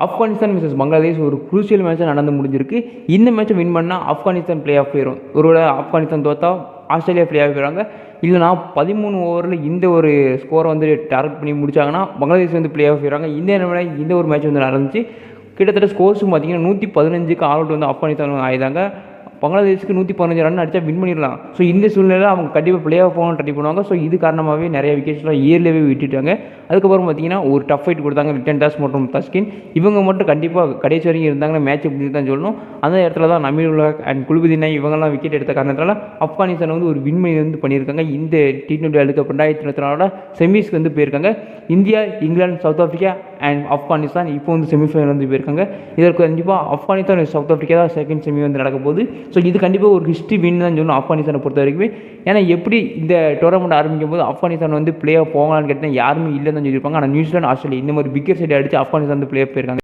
Afghanistan versus Bangladesh ஒரு crucial மேட்சாக நடந்து முடிஞ்சிருக்கு. இந்த மேட்சை வின் பண்ணால் ஆப்கானிஸ்தான் பிளே ஆஃப் போயிடும். ஒருவேளை ஆப்கானிஸ்தான் தோத்தா ஆஸ்திரேலியா பிளே ஆஃப் போயிடுவாங்க. இல்லைனா 13 ஓவரில் இந்த ஒரு ஸ்கோரை வந்து டார்கெட் பண்ணி முடிச்சாங்கன்னா பங்களாதேஷ் வந்து பிளே ஆஃப் போயிடுவாங்க. இந்த ஒரு மேட்ச் வந்து நடந்துச்சு. கிட்டத்தட்ட ஸ்கோர்ஸும் பார்த்தீங்கன்னா 115க்கு ஆல் அவுட் வந்து ஆப்கானிஸ்தான் ஆயிட்டாங்க. பங்களாதேஷுக்கு 115 ரன் அடித்தா வின் பண்ணிடலாம். ஸோ இந்த சூழ்நிலையில் அவங்க கண்டிப்பாக பிளே ஆஃப் போகணும்னு ட்ரை பண்ணுவாங்க. ஸோ இது காரணமாகவே நிறைய விக்கெட்ஸ்லாம் இயர்லேயே விட்டுட்டாங்க. அதுக்கப்புறம் பார்த்தீங்கன்னா ஒரு டஃப் ஃபைட் கொடுத்தாங்க லிட்டன் தாஸ் மற்றும் தஸ்கின். இவங்க மட்டும் கண்டிப்பாக கடைசி வரைக்கும் இருந்தாங்கன்னா மேட்ச் எப்படி தான் சொல்லணும். அந்த இடத்துல தான் நமீர் உல் அண்ட் குல்புதீன் இவங்கெல்லாம் விக்கெட் எடுத்த காரணத்தால் ஆப்கானிஸ்தான் வந்து ஒரு வின்மணி வந்து பண்ணியிருக்காங்க. இந்த T20 வேர்ல்டு கப் 2024 செமிஸ்க்கு வந்து போயிருக்காங்க. India, England, south Africa and Afghanistan இப்போ வந்து செமிஃபைனல் வந்து போயிருக்காங்க. இதற்கு கண்டிப்பாக ஆப்கானிஸ்தான் சவுத் ஆஃப்ரிக்கா தான் செகண்ட் செமி வந்து நடக்க போகுது. ஸோ இது கண்டிப்பாக ஒரு ஹிஸ்ட்ரி வின் தான் சொல்லணும் ஆப்கானிஸ்தானை பொறுத்த வரைக்குமே. ஏன்னா எப்படி இந்த டோர்னமெண்ட் ஆரம்பிக்கும் போது ஆப்கானிஸ்தான் வந்து பிளே ஆஃப் போகலான்னு கேட்டால் யாருமே இல்லைன்னு தான் சொல்லியிருப்பாங்க. ஆனால் நியூசிலாந்து, ஆஸ்திரேலியா இந்த மாதிரி பிக்கர் சைடு அடித்து ஆப்கானிஸ்தான் வந்து பிளே ஆஃப் போயிருக்காங்க.